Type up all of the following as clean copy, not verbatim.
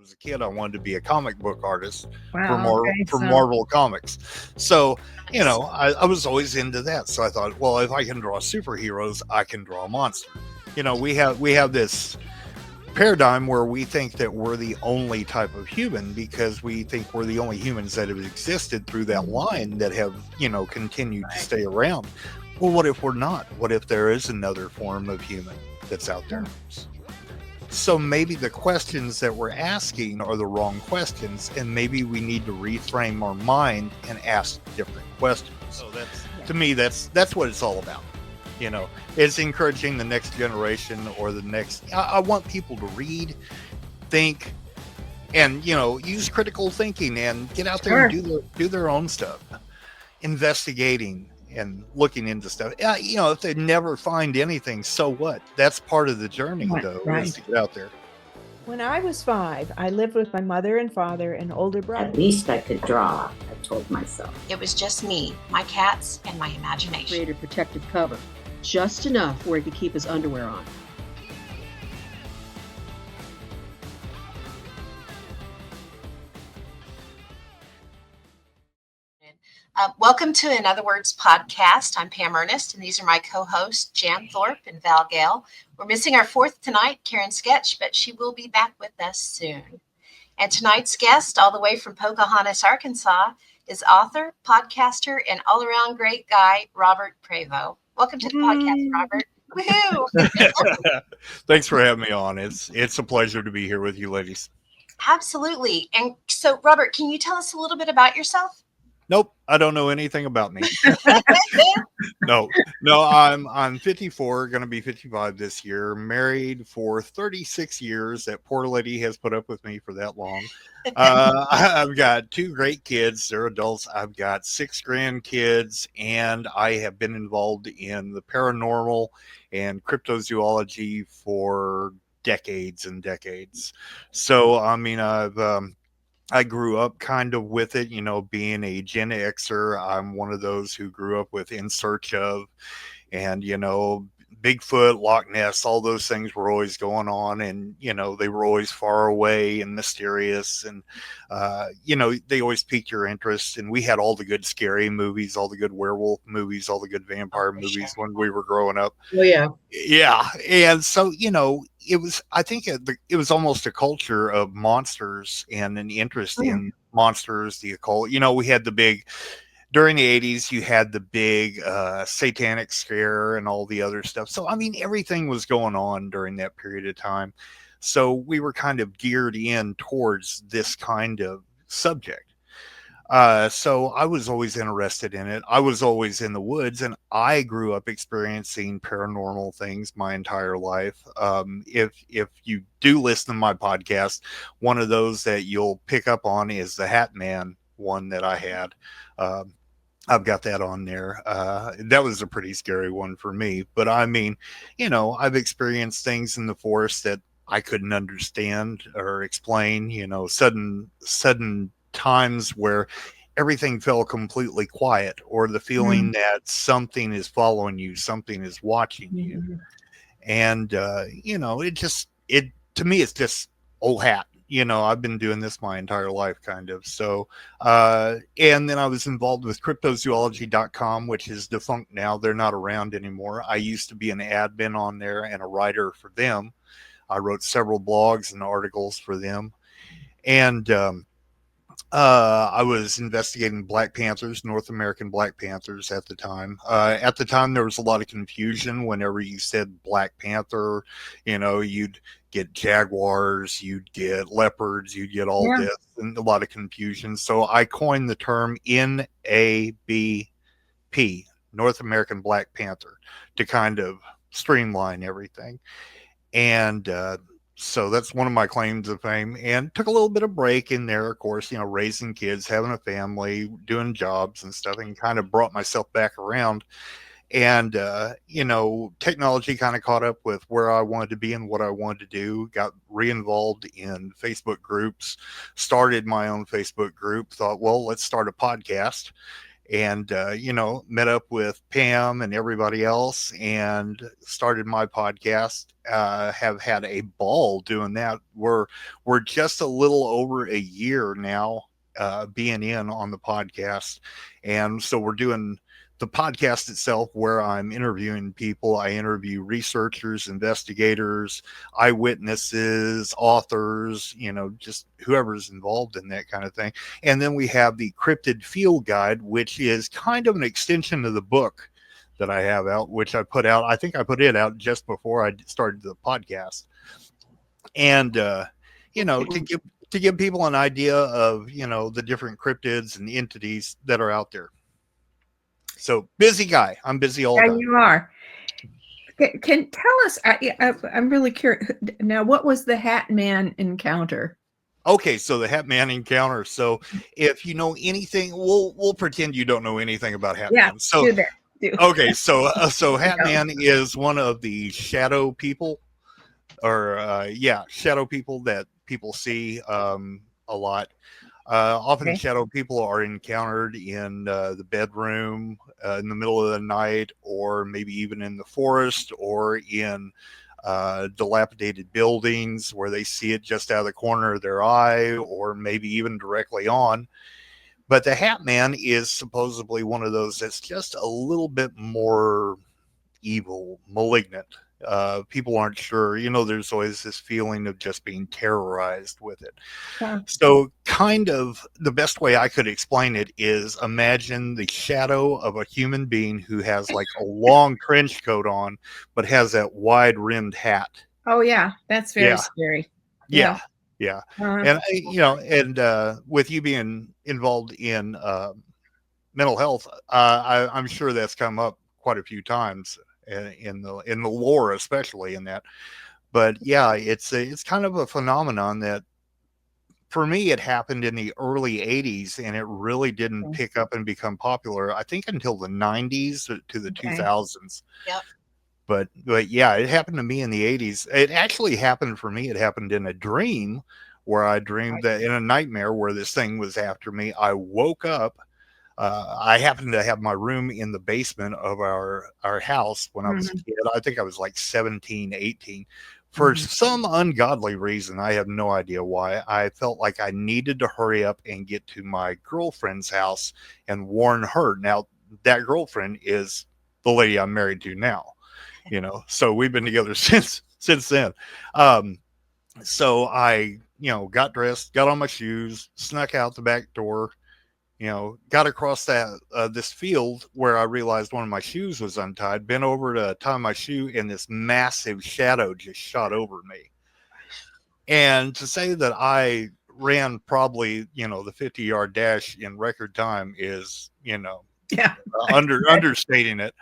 was a kid, I wanted to be a comic book artist Wow. Okay. for So Marvel Comics. So, Nice. I was always into that. So I thought, well, if I can draw superheroes, I can draw monsters. We have this paradigm where we think that we're the only type of human because we think we're the only humans that have existed through that line that have, continued to right. stay around. Well, what if we're not? What if there is another form of human that's out there? So maybe the questions that we're asking are the wrong questions, and maybe we need to reframe our mind and ask different questions. So to me, that's what it's all about. It's encouraging the next generation or the next. I want people to read, think, and use critical thinking and get out there and do their own stuff, investigating and looking into stuff. If they never find anything, so what? That's part of the journey, though, Right. is to get out there. When I was 5, I lived with my mother and father and older brother. At least I could draw, I told myself. It was just me, my cats, and my imagination. Created protective cover, just enough where he could keep his underwear on. Welcome to In Other Words podcast. I'm Pam Ernest, and these are my co-hosts, Jan Thorpe and Val Gale. We're missing our fourth tonight, Karen Sketch, but she will be back with us soon. And tonight's guest, all the way from Pocahontas, Arkansas, is author, podcaster, and all-around great guy, Robert Prevo. Welcome to the podcast, Robert. Woohoo! Thanks for having me on. It's a pleasure to be here with you, ladies. Absolutely. And so, Robert, can you tell us a little bit about yourself? Nope, I don't know anything about me. No, I'm 54, going to be 55 this year, married for 36 years. That poor lady has put up with me for that long. I've got 2 great kids. They're adults. I've got 6 grandkids, and I have been involved in the paranormal and cryptozoology for decades and decades. So, I grew up kind of with it, being a Gen Xer. I'm one of those who grew up with In Search Of, and, Bigfoot, Loch Ness, all those things were always going on, and, they were always far away and mysterious, and, they always piqued your interest. And we had all the good scary movies, all the good werewolf movies, all the good vampire movies when we were growing up. Oh, yeah. Yeah. And so, I think it was almost a culture of monsters and an interest in monsters, the occult. We had during the 80s, you had the big satanic scare and all the other stuff. So, everything was going on during that period of time. So we were kind of geared in towards this kind of subject. So I was always interested in it. I was always in the woods, and I grew up experiencing paranormal things my entire life. If you do listen to my podcast, one of those that you'll pick up on is the Hat Man one that I had. I've got that on there. That was a pretty scary one for me. But I've experienced things in the forest that I couldn't understand or explain. Sudden times where everything fell completely quiet, or the feeling that something is following you, something is watching you. And it to me, it's just old hat. I've been doing this my entire life, kind of. So, and then I was involved with cryptozoology.com, which is defunct now. They're not around anymore. I used to be an admin on there and a writer for them. I wrote several blogs and articles for them. And I was investigating Black Panthers, North American Black Panthers at the time. At the time, there was a lot of confusion whenever you said Black Panther. You'd get jaguars, you'd get leopards, you'd get all this, and a lot of confusion. So I coined the term NABP, North American Black Panther, to kind of streamline everything. And so that's one of my claims to fame, and took a little bit of break in there, of course, raising kids, having a family, doing jobs and stuff, and kind of brought myself back around. And, technology kind of caught up with where I wanted to be and what I wanted to do, got re-involved in Facebook groups, started my own Facebook group, thought, well, let's start a podcast. and met up with Pam and everybody else and started my podcast. Have had a ball doing that. We're just a little over a year now being in on the podcast, and so we're doing the podcast itself where I'm interviewing people. I interview researchers, investigators, eyewitnesses, authors, just whoever's involved in that kind of thing. And then we have the Cryptid Field Guide, which is kind of an extension of the book that I have out, which I put out. I think I put it out just before I started the podcast. And, to give people an idea of, the different cryptids and entities that are out there. So busy guy. I'm busy all the time. You are. Can tell us, I'm really curious. Now, what was the Hat Man encounter? Okay, so the Hat Man encounter. So if you know anything, we'll pretend you don't know anything about Hat Man. So do that. Okay, so Hat Man is one of the shadow people, or shadow people that people see a lot. Often shadow people are encountered in the bedroom in the middle of the night, or maybe even in the forest, or in dilapidated buildings where they see it just out of the corner of their eye, or maybe even directly on. But the Hat Man is supposedly one of those that's just a little bit more evil, malignant. People aren't sure. There's always this feeling of just being terrorized with it. Yeah. So kind of the best way I could explain it is imagine the shadow of a human being who has like a long trench coat on, but has that wide rimmed hat. Oh yeah. That's very scary. Yeah. And, and with you being involved in mental health, I'm sure that's come up quite a few times in the lore, especially in that. But yeah, it's kind of a phenomenon that for me, it happened in the early 80s, and it really didn't pick up and become popular, I think, until the 90s to the 2000s. Yep. But yeah, it happened to me in the 80s. It actually happened for me. It happened in a dream where I dreamed that in a nightmare where this thing was after me. I woke up. I happened to have my room in the basement of our house when I was a kid. I think I was like 17, 18. For some ungodly reason, I have no idea why, I felt like I needed to hurry up and get to my girlfriend's house and warn her. Now, that girlfriend is the lady I'm married to now, so we've been together since then. So I, got dressed, got on my shoes, snuck out the back door, got across that this field where I realized one of my shoes was untied, bent over to tie my shoe, and this massive shadow just shot over me. And to say that I ran probably, the 50-yard dash in record time is, understating it.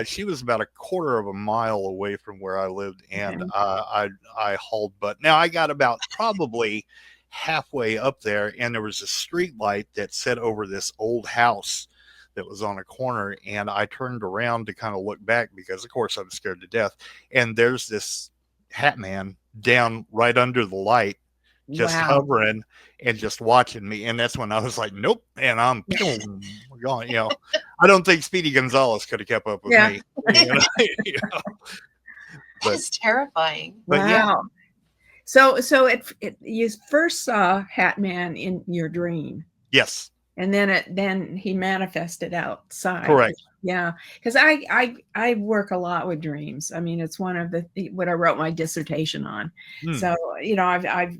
She was about a quarter of a mile away from where I lived, and I hauled butt. Now I got about probably halfway up there, and there was a street light that set over this old house that was on a corner, and I turned around to kind of look back because of course I was scared to death, and there's this Hat Man down right under the light, just hovering and just watching me. And that's when I was like, nope, and I'm gone. I don't think Speedy Gonzalez could have kept up with me. That is terrifying. But yeah. So you first saw Hat Man in your dream. Yes. And then he manifested outside. Correct. Yeah, because I work a lot with dreams. I mean, it's one of what I wrote my dissertation on. So I've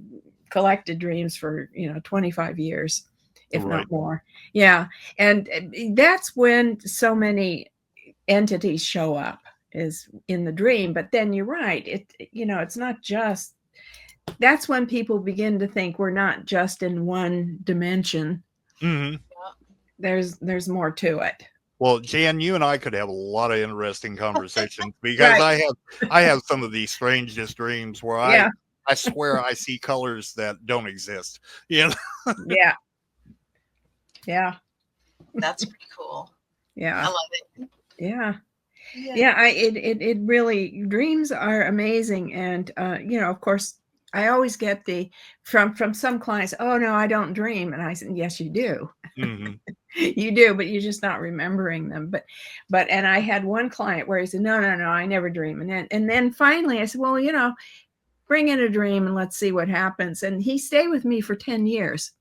collected dreams for 25 years, if not more. Yeah, and that's when so many entities show up, is in the dream. But then you're right. It's not just. That's when people begin to think we're not just in one dimension. There's more to it. Well, Jan, you and I could have a lot of interesting conversations because I have some of these strangest dreams where I swear I see colors that don't exist. Yeah. That's pretty cool. Yeah. I love it. Yeah. It really, dreams are amazing. And, of course, I always get from some clients, oh, no, I don't dream. And I said, yes, you do. You do, but you're just not remembering them. But and I had one client where he said, no, I never dream. And then finally I said, well, bring in a dream and let's see what happens. And he stayed with me for 10 years,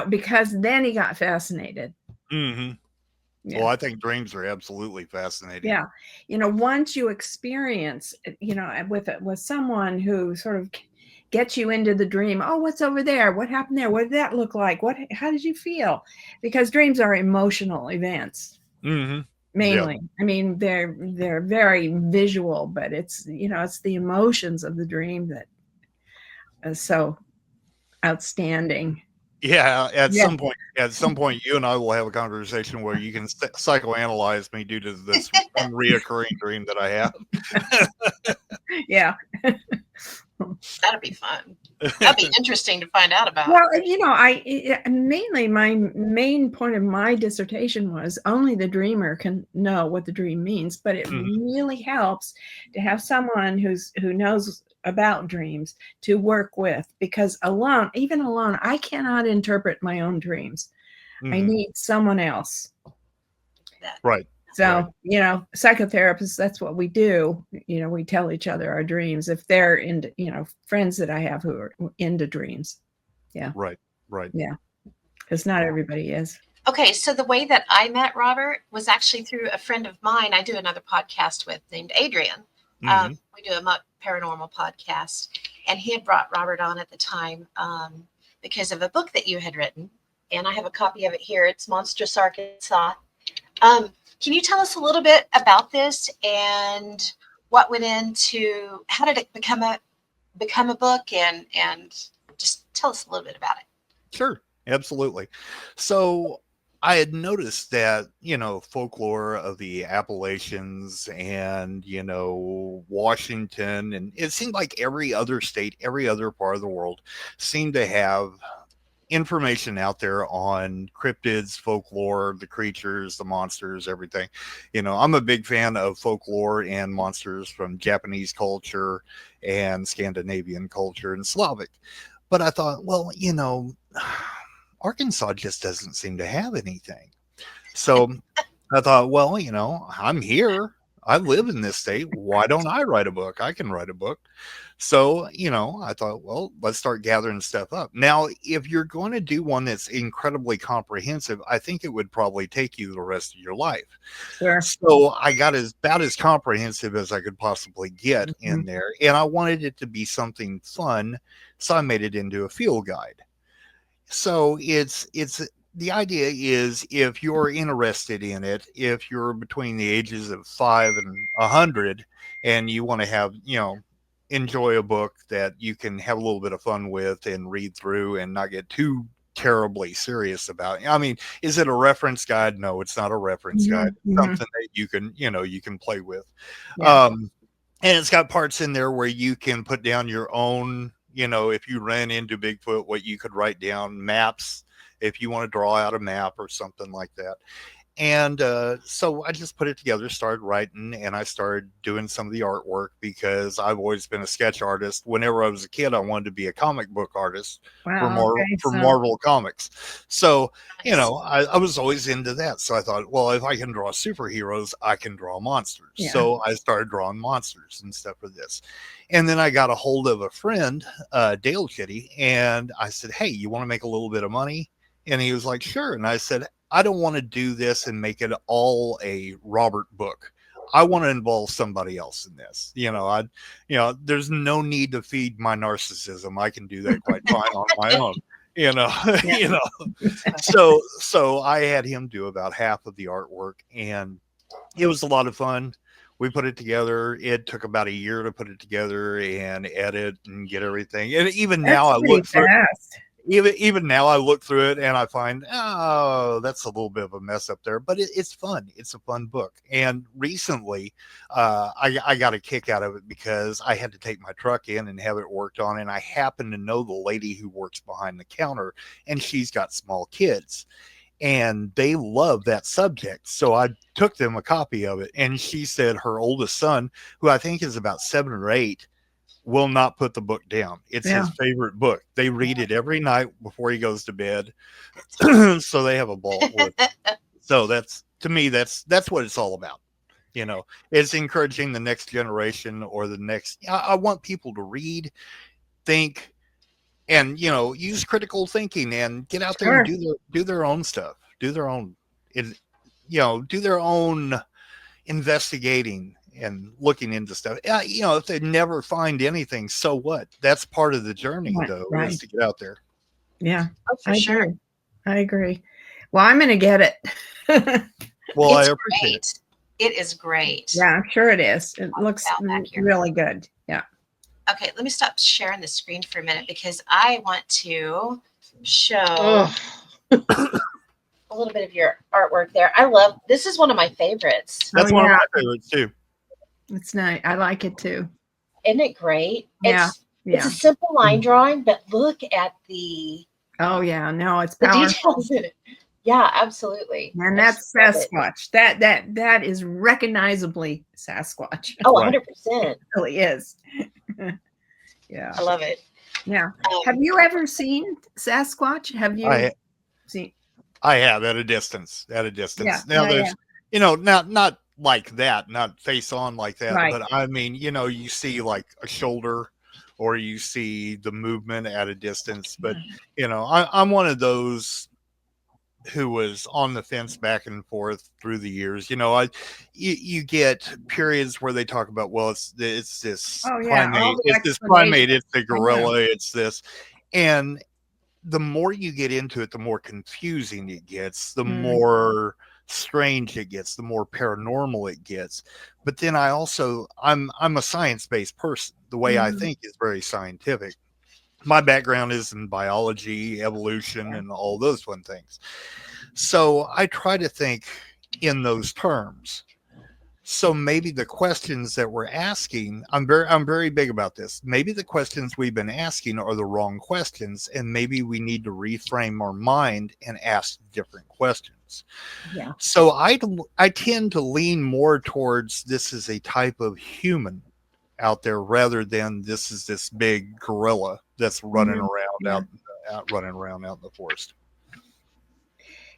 because then he got fascinated. Mm-hmm. Yeah. Well, I think dreams are absolutely fascinating. Yeah. Once you experience, with someone who sort of gets you into the dream. Oh, what's over there? What happened there? What did that look like? How did you feel? Because dreams are emotional events. Mm-hmm. Mainly. Yep. I mean, they're very visual, but it's it's the emotions of the dream that is so outstanding. Yeah, at some point, you and I will have a conversation where you can psychoanalyze me due to this one reoccurring dream that I have. Yeah. That'd be fun. That'd be interesting to find out about. Well, my main point of my dissertation was only the dreamer can know what the dream means, but it really helps to have someone who knows about dreams to work with, because even alone, I cannot interpret my own dreams. I need someone else. Right. So, psychotherapists, that's what we do. We tell each other our dreams if they're into, friends that I have who are into dreams. Yeah. Right. Yeah. Because not everybody is. Okay. So the way that I met Robert was actually through a friend of mine I do another podcast with named Adrian. We do a paranormal podcast. And he had brought Robert on at the time because of a book that you had written. And I have a copy of it here. It's Monstrous, Arkansas. Can you tell us a little bit about this and what went into, how did it become a book, and just tell us a little bit about it. Sure, absolutely. So I had noticed that, folklore of the Appalachians and, Washington, and it seemed like every other state, every other part of the world seemed to have information out there on cryptids, folklore, the creatures, the monsters, everything. I'm a big fan of folklore and monsters from Japanese culture and Scandinavian culture and Slavic. But I thought, well, Arkansas just doesn't seem to have anything. So I thought, well, I'm here. I live in this state. Why don't I write a book? I can write a book. So, I thought, well, let's start gathering stuff up. Now, if you're going to do one that's incredibly comprehensive, I think it would probably take you the rest of your life. Sure. So I got about as comprehensive as I could possibly get in there. And I wanted it to be something fun. So I made it into a field guide. So the idea is, if you're interested in it, if you're between the ages of 5 and 100 and you want to have, enjoy a book that you can have a little bit of fun with and read through and not get too terribly serious about. I mean, is it a reference guide? No, it's not a reference guide. It's something that you can play with. Yeah. And it's got parts in there where you can put down your own, if you ran into Bigfoot, what you could write down, maps, if you want to draw out a map or something like that. And so I just put it together, started writing, and I started doing some of the artwork because I've always been a sketch artist. Whenever I was a kid, I wanted to be a comic book artist for Marvel Comics. So, I was always into that. So I thought, well, if I can draw superheroes, I can draw monsters. Yeah. So I started drawing monsters and stuff for this. And then I got a hold of a friend, Dale Kitty, and I said, hey, you want to make a little bit of money? And he was like, sure. And I said, I don't want to do this and make it all a Robert book. I want to involve somebody else in this. There's no need to feed my narcissism. I can do that quite fine on my own. So I had him do about half of the artwork, and it was a lot of fun. We put it together. It took about a year to put it together and edit and get everything. And even now I look through even now I look through it and I find, oh, that's a little bit of a mess up there, but it's fun. It's a fun book. And recently I got a kick out of it because I had to take my truck in and have it worked on. And I happen to know the lady who works behind the counter, and she's got small kids and they love that subject. So I took them a copy of it, and she said her oldest son, who I think is about 7 or 8, will not put the book down. It's Yeah. his favorite book. They read it every night before he goes to bed. So they have a ball with it. So that's, to me, that's what it's all about. It's encouraging the next generation or the next. I want people to read, think, and use critical thinking and get out there and do their own stuff, do their own, do their own investigating and looking into stuff. If they never find anything, so what? That's part of the journey, though, is to get out there. Yeah, Oh, for sure. I agree. Well, I'm going to get it. Well, It's I appreciate great. It is great. Yeah, I'm sure it is. It looks really good. Yeah. Okay, let me stop sharing the screen for a minute because I want to show a little bit of your artwork there. This is one of my favorites. That's one of my favorites too. It's nice. I like it too. Isn't it great? Yeah. It's a simple line drawing, but look at the it's the powerful. details in it. Yeah, absolutely. And that's Sasquatch. That is recognizably Sasquatch. Oh, 100%. It really is. Yeah. I love it. Yeah. Have you ever seen Sasquatch? Have you seen? I have, at a distance. Yeah. Now there's, not like that, not face on like that, Right. but I mean, you see like a shoulder or you see the movement at a distance, but I'm one of those who was on the fence back and forth through the years. You get periods where they talk about, well, it's this primate, it's the gorilla, it's this. And the more you get into it, the more confusing it gets, the more strange it gets, the more paranormal it gets. But then I'm a science-based person. The way I think is very scientific. My background is in biology, evolution, and all those fun things. So I try to think in those terms. So maybe the questions that we're asking, I'm very big about this. Maybe the questions we've been asking are the wrong questions, and maybe we need to reframe our mind and ask different questions. Yeah. So I tend to lean more towards this is a type of human out there rather than this is this big gorilla that's running around running around out in the forest.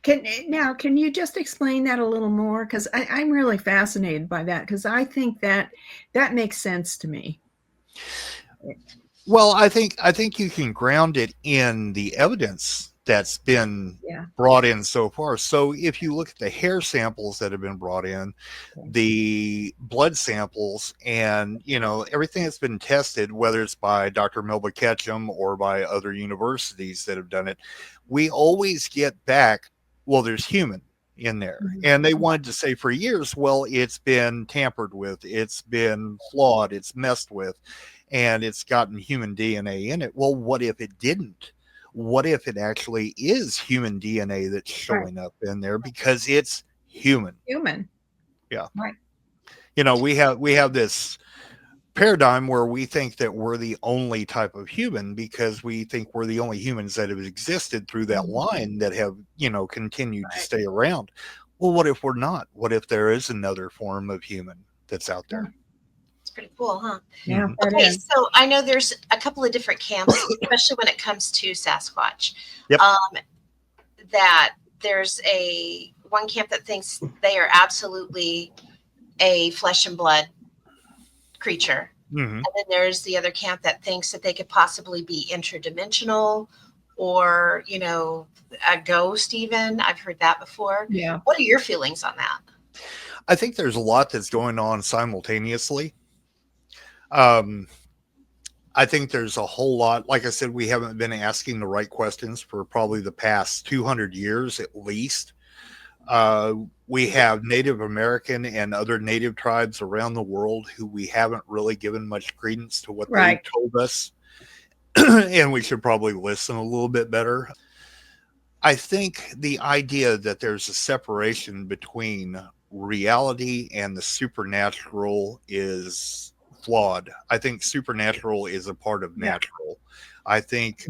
Can you just explain that a little more? Because I'm really fascinated by that, because I think that makes sense to me. Well, I think you can ground it in the evidence that's been brought in so far. So if you look at the hair samples that have been brought in, the blood samples, and everything that's been tested, whether it's by Dr. Melba Ketchum or by other universities that have done it, we always get back, well, there's human in there. And they wanted to say for years, well, it's been tampered with, it's been flawed, it's messed with, and it's gotten human DNA in it. Well, what if it didn't? What if it actually is human DNA that's showing up in there because it's human? Yeah. Right. We have this paradigm where we think that we're the only type of human because we think we're the only humans that have existed through that line that have, continued to stay around. Well, what if we're not? What if there is another form of human that's out there? It's pretty cool, huh? Yeah. Okay, so I know there's a couple of different camps, especially when it comes to Sasquatch. Yep. That there's one camp that thinks they are absolutely a flesh and blood creature. And then there's the other camp that thinks that they could possibly be interdimensional or, a ghost even. I've heard that before. Yeah. What are your feelings on that? I think there's a lot that's going on simultaneously. I think there's a whole lot. Like I said, we haven't been asking the right questions for probably the past 200 years at least. We have Native American and other native tribes around the world who we haven't really given much credence to what they told us. And we should probably listen a little bit better. I think the idea that there's a separation between reality and the supernatural is flawed. I think supernatural is a part of natural. I think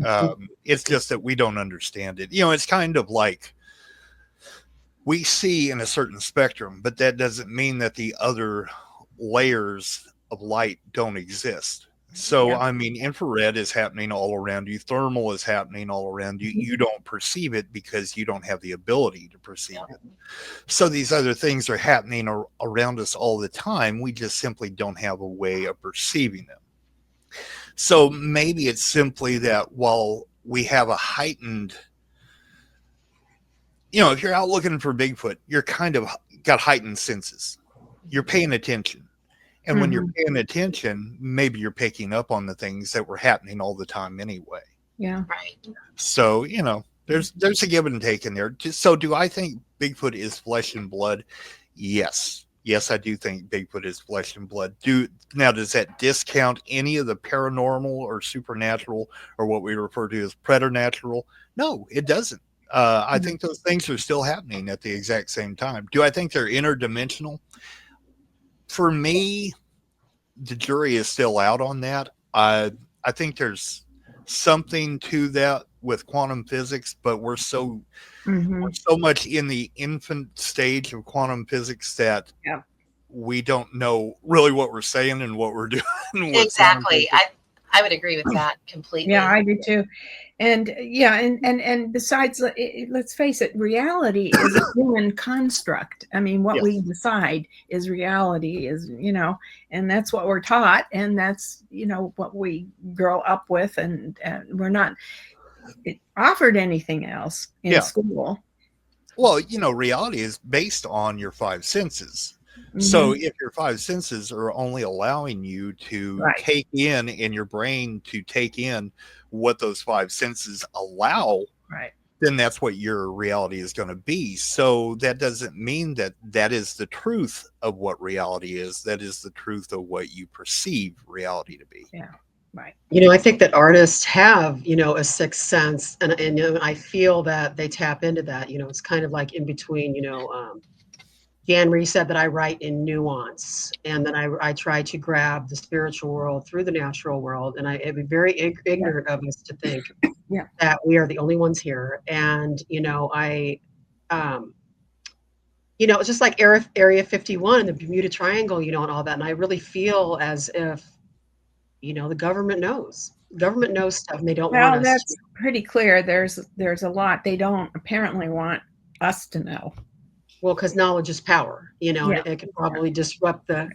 it's just that we don't understand it. It's kind of like we see in a certain spectrum, but that doesn't mean that the other layers of light don't exist. So, Yeah. I mean, infrared is happening all around you. Thermal is happening all around you. You don't perceive it because you don't have the ability to perceive it. So these other things are happening around us all the time. We just simply don't have a way of perceiving them. So maybe it's simply that while we have a heightened, if you're out looking for Bigfoot, you're kind of got heightened senses. You're paying attention. And when you're paying attention, maybe you're picking up on the things that were happening all the time anyway. Yeah. Right. So, there's a give and take in there. So do I think Bigfoot is flesh and blood? Yes. Yes, I do think Bigfoot is flesh and blood. Now, does that discount any of the paranormal or supernatural or what we refer to as preternatural? No, it doesn't. I think those things are still happening at the exact same time. Do I think they're interdimensional? For me, the jury is still out on that. I think there's something to that with quantum physics, but we're so much in the infant stage of quantum physics that we don't know really what we're saying and what we're doing. Exactly. I would agree with that completely. Yeah, I do too. And and besides, let's face it, reality is a human construct. I mean, what we decide is reality, and that's what we're taught, and that's what we grow up with, and we're not offered anything else in school. Well, reality is based on your five senses. So if your five senses are only allowing you to take in your brain to take in what those five senses allow, then that's what your reality is going to be. So that doesn't mean that that is the truth of what reality is. That is the truth of what you perceive reality to be. Yeah. Right. I think that artists have, a sixth sense, and I feel that they tap into that. It's kind of like in between, Jan Rhee said that I write in nuance, and then I try to grab the spiritual world through the natural world, and it'd be very ignorant of us to think that we are the only ones here. And it's just like Area 51 and the Bermuda Triangle, and all that. And I really feel as if, the government knows. Government knows stuff, and they don't want us. Well, that's pretty clear. There's a lot they don't apparently want us to know. Well, because knowledge is power, and it can probably disrupt the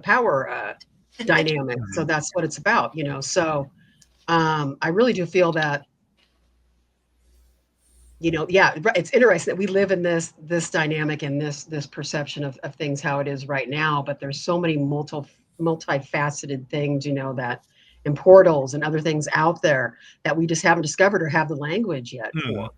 power dynamic. So that's what it's about, So I really do feel that, it's interesting that we live in this dynamic and this perception of things how it is right now. But there's so many multifaceted things, that and portals and other things out there that we just haven't discovered or have the language yet for.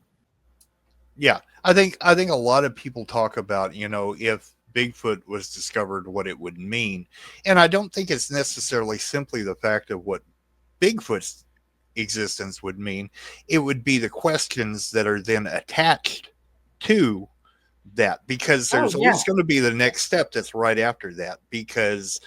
Yeah, I think a lot of people talk about, if Bigfoot was discovered, what it would mean. And I don't think it's necessarily simply the fact of what Bigfoot's existence would mean. It would be the questions that are then attached to that, because there's always going to be the next step that's right after that. Because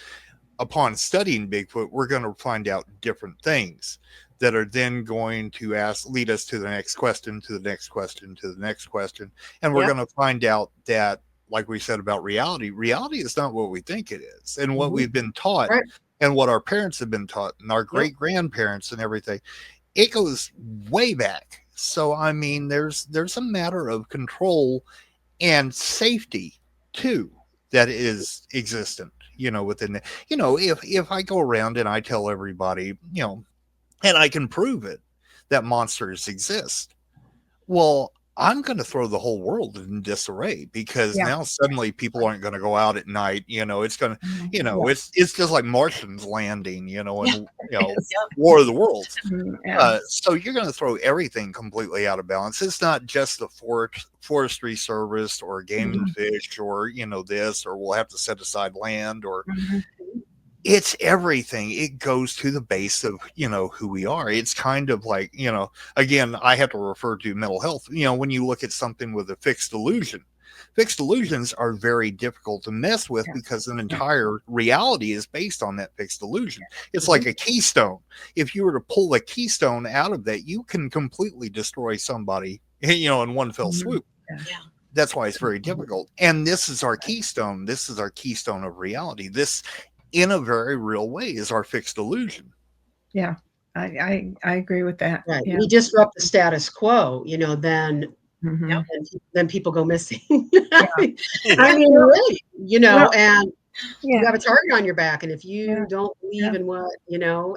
upon studying Bigfoot, we're going to find out different things that are then going to lead us to the next question, to the next question, to the next question. And we're going to find out that, like we said about reality is not what we think it is. And what we've been taught and what our parents have been taught and our great grandparents and everything, it goes way back. So, I mean, there's a matter of control and safety too that is existent, within the, if I go around and I tell everybody, and I can prove it, that monsters exist, well, I'm going to throw the whole world in disarray, because now suddenly people aren't going to go out at night. It's going to, it's just like Martians landing, and War of the Worlds. So you're going to throw everything completely out of balance. It's not just the forestry service or game and fish or, this, or we'll have to set aside land, or it's everything. It goes to the base of, who we are. It's kind of like, again, I have to refer to mental health. When you look at something with a fixed illusions are very difficult to mess with, because an entire reality is based on that fixed illusion. It's like a keystone. If you were to pull a keystone out of that, you can completely destroy somebody, in one fell swoop. That's why it's very difficult. And this is our keystone. This is our keystone of reality. This in a very real way, is our fixed illusion. Yeah, I agree with that. Right. Yeah. We disrupt the status quo, then Mhm. Yep. then people go missing. Yeah. I mean, really, Well, and you yeah, have a target on your back. And if you yeah, don't believe yeah. in what,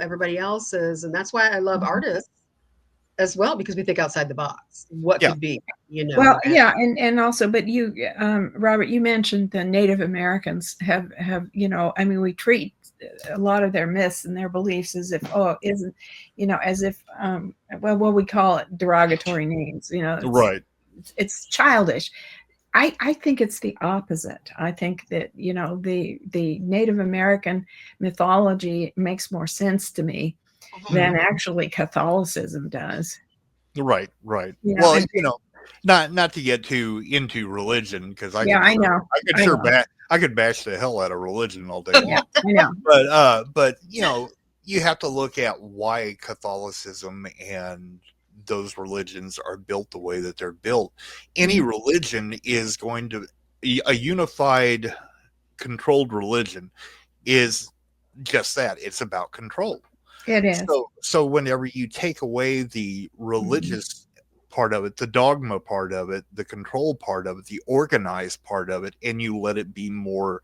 everybody else is, and that's why I love Mhm. artists as well, because we think outside the box. What Yeah. could be, Well, and yeah, and also, but you, Robert, you mentioned the Native Americans have, I mean, we treat a lot of their myths and their beliefs as if, oh, isn't, as if, well, what we call it derogatory names, Right. it's childish. I think it's the opposite. I think that, the Native American mythology makes more sense to me Mhm. than actually Catholicism does. Right. Right. Yeah, Well, and not to get too into religion, because yeah, I know. I know. I could bash the hell out of religion all day Yeah, long. I know. But you have to look at why Catholicism and those religions are built the way that they're built. Any Mhm. religion is going to a unified, controlled religion is just that. It's about control. It is. So whenever you take away the Mhm. religious part of it, the dogma part of it, the control part of it, the organized part of it, and you let it be more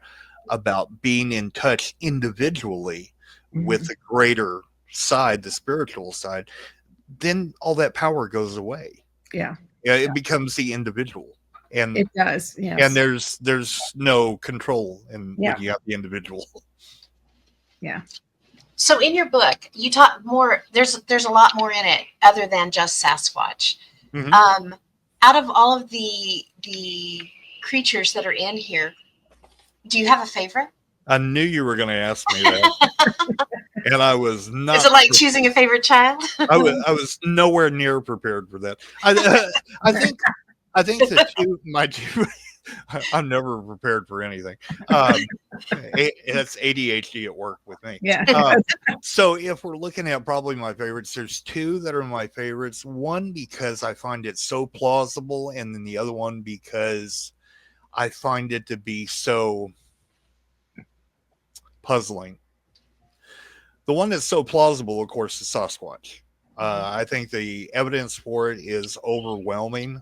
about being in touch individually with Mhm. the greater side, the spiritual side, then all that power goes away. Yeah, Yeah, it becomes the individual. And it does. Yes. there's no control in when Yeah. you have the individual. Yeah. So in your book, you talk more. There's a lot more in it other than just Sasquatch. Mhm. Out of all of the creatures that are in here, do you have a favorite? I knew you were going to ask me that, and I was not. Is it like choosing a favorite child? I was nowhere near prepared for that. I think the my two. I'm never prepared for anything. That's ADHD at work with me. Yeah. So if we're looking at probably my favorites, there's two that are my favorites. One because I find it so plausible, and then the other one because I find it to be so puzzling. The one that's so plausible, of course, is Sasquatch. I think the evidence for it is overwhelming.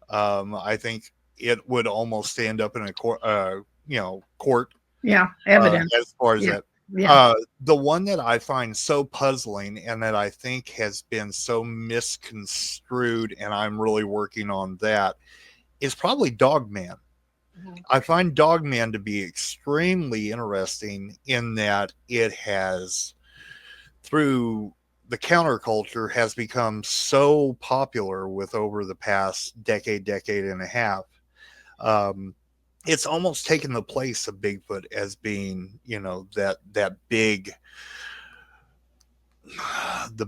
I think it would almost stand up in a court, court Yeah. Evidence. as far as Yeah. that. Yeah. The one that I find so puzzling and that I think has been so misconstrued, and I'm really working on that, is probably Dogman. I find Dogman to be extremely interesting in that it has, through the counterculture, has become so popular with over the past decade and a half. It's almost taken the place of Bigfoot as being, that big, the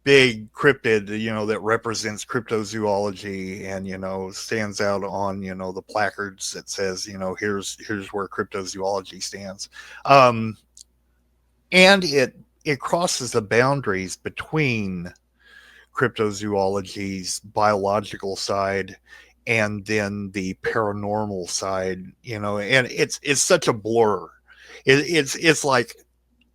big cryptid, that represents cryptozoology and, stands out on, the placards that says, here's where cryptozoology stands. And it crosses the boundaries between cryptozoology's biological side and then the paranormal side, and it's such a blur. It's like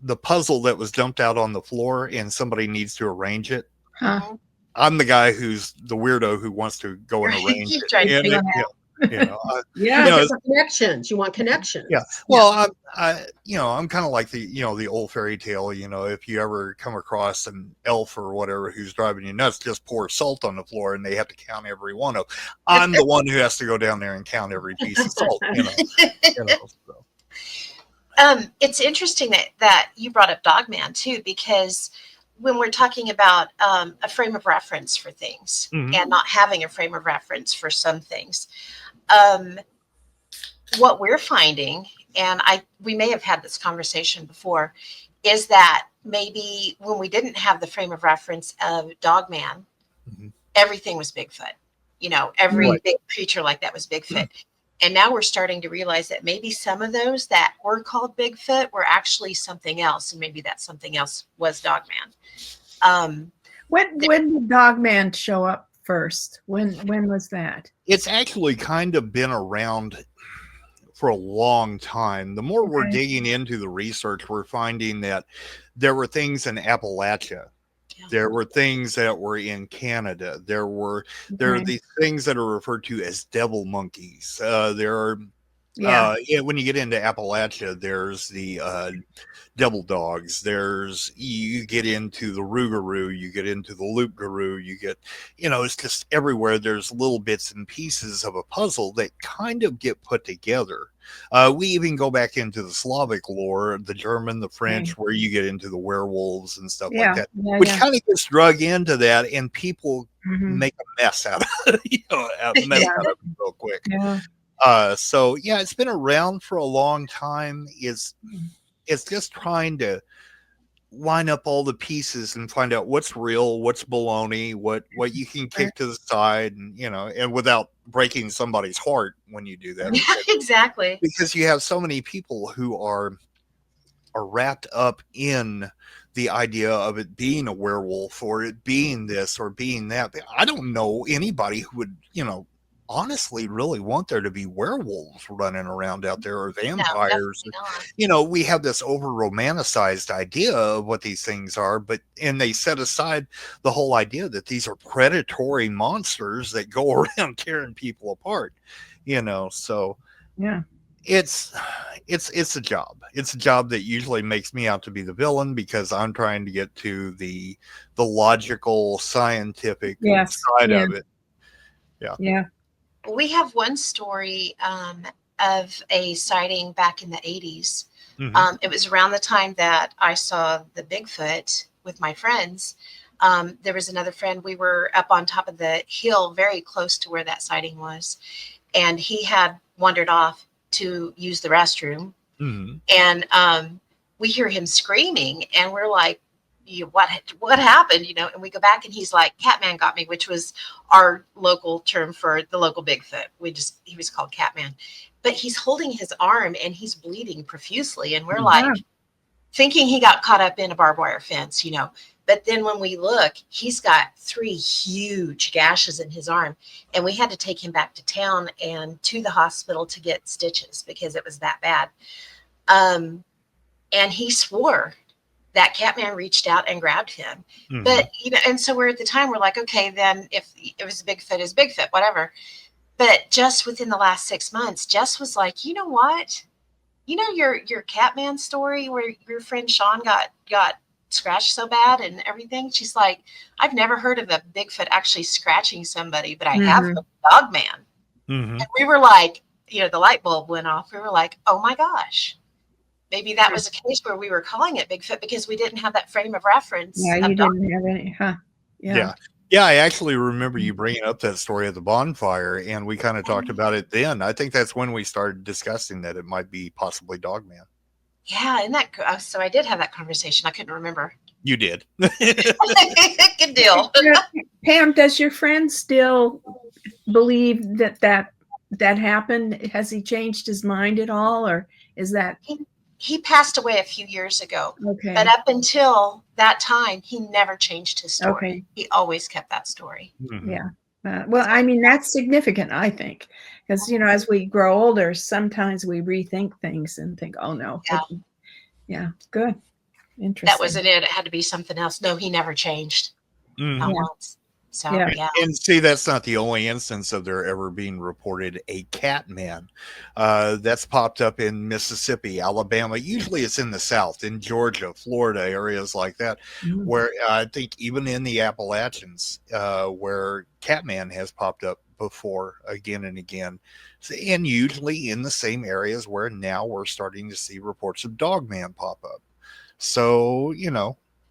the puzzle that was dumped out on the floor and somebody needs to arrange it. Huh. I'm the guy who's the weirdo who wants to go and arrange You it. tried to And figure it, it out. Yeah. for connections. You want connections. yeah. Well, I'm kind of like the old fairy tale. If you ever come across an elf or whatever who's driving you nuts, just pour salt on the floor, and they have to count every one of them. I'm the one who has to go down there and count every piece of salt. So. It's interesting that you brought up Dogman too, because when we're talking about a frame of reference for things and not having a frame of reference for some things, what we're finding, and we may have had this conversation before, is that maybe when we didn't have the frame of reference of Dogman, everything was Bigfoot. Every big creature like that was Bigfoot. And now we're starting to realize that maybe some of those that were called Bigfoot were actually something else, and maybe that something else was Dogman. When did Dogman show up first? When was that? It's actually kind of been around for a long time. The more we're Okay. digging into the research, we're finding that there were things in Appalachia. Yeah. There were things that were in Canada. There are Okay. these things that are referred to as devil monkeys. There are Yeah. when you get into Appalachia, there's the devil dogs. There's, you get into the rougarou, you get into the loup-garou, you get, it's just everywhere. There's little bits and pieces of a puzzle that kind of get put together. We even go back into the Slavic lore, the German, the French, Okay. where you get into the werewolves and stuff like Yeah. that, Yeah. which Yeah. kind of gets drug into that, and people Mhm. make a mess out of it, a mess Yeah. out of it real quick. Yeah. So yeah, it's been around for a long time. It's just trying to line up all the pieces and find out what's real, what's baloney, what you can kick to the side, and without breaking somebody's heart when you do that. Exactly. Because you have so many people who are wrapped up in the idea of it being a werewolf or it being this or being that. I don't know anybody who would, honestly really want there to be werewolves running around out there, or No, vampires. definitely not. We have this over romanticized idea of what these things are, and they set aside the whole idea that these are predatory monsters that go around tearing people apart, so Yeah. it's a job. It's a job that usually makes me out to be the villain, because I'm trying to get to the logical, scientific Yes. side Yeah. of it. Yeah. We have one story of a sighting back in the 80s. Mhm. It was around the time that I saw the Bigfoot with my friends. There was another friend. We were up on top of the hill, very close to where that sighting was, and he had wandered off to use the restroom. Mhm. And we hear him screaming, and we're like, what happened? And we go back, and he's like, Catman got me, which was our local term for the local Bigfoot. He was called Catman, but he's holding his arm and he's bleeding profusely. And we're like, thinking he got caught up in a barbed wire fence, But then when we look, he's got 3 huge gashes in his arm, and we had to take him back to town and to the hospital to get stitches because it was that bad. And he swore that Catman reached out and grabbed him. Mhm. But, and so we're at the time, we're like, okay, then if it was Bigfoot, is Bigfoot, whatever. But just within the last 6 months, Jess was like, you know what? Your Catman story where your friend Sean got scratched so bad and everything. She's like, I've never heard of a Bigfoot actually scratching somebody, but I have Mhm. a dog man. Mhm. And we were like, the light bulb went off. We were like, oh my gosh. Maybe that was a case where we were calling it Bigfoot because we didn't have that frame of reference. Yeah. You didn't have any, huh? Yeah. Yeah, I actually remember you bringing up that story at the bonfire, and we kind of talked about it then. I think that's when we started discussing that it might be possibly Dogman. Yeah, and so I did have that conversation. I couldn't remember. You did. Good deal. Pam, does your friend still believe that happened? Has he changed his mind at all, or is that He passed away a few years ago, okay? but up until that time, he never changed his story. Okay. He always kept that story. Mhm. Yeah. Well, I mean, that's significant, I think, because, as we grow older, sometimes we rethink things and think, oh, no. Yeah. Yeah. Good. Interesting. That wasn't it. It had to be something else. No, he never changed. Mhm. Not Yeah. once. So, Yeah. yeah. And see, that's not the only instance of there ever being reported a Catman. That's popped up in Mississippi, Alabama. Usually it's in the South, in Georgia, Florida, areas like that, Mhm. where I think even in the Appalachians, where Catman has popped up before again and again. And usually in the same areas where now we're starting to see reports of Dogman pop up. So,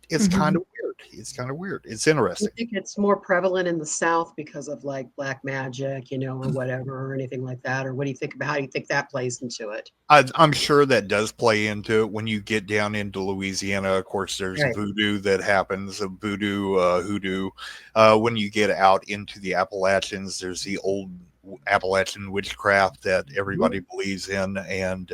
it's Mhm. kind of weird. It's kind of weird. It's I interesting. think it's more prevalent in the South because of like black magic, or whatever, or anything like that. Or what do you think about, how do you think that plays into it? I'm sure that does play into it when you get down into Louisiana. Of course, there's Right. voodoo that happens, voodoo, hoodoo. When you get out into the Appalachians, there's the old Appalachian witchcraft that everybody believes in. And,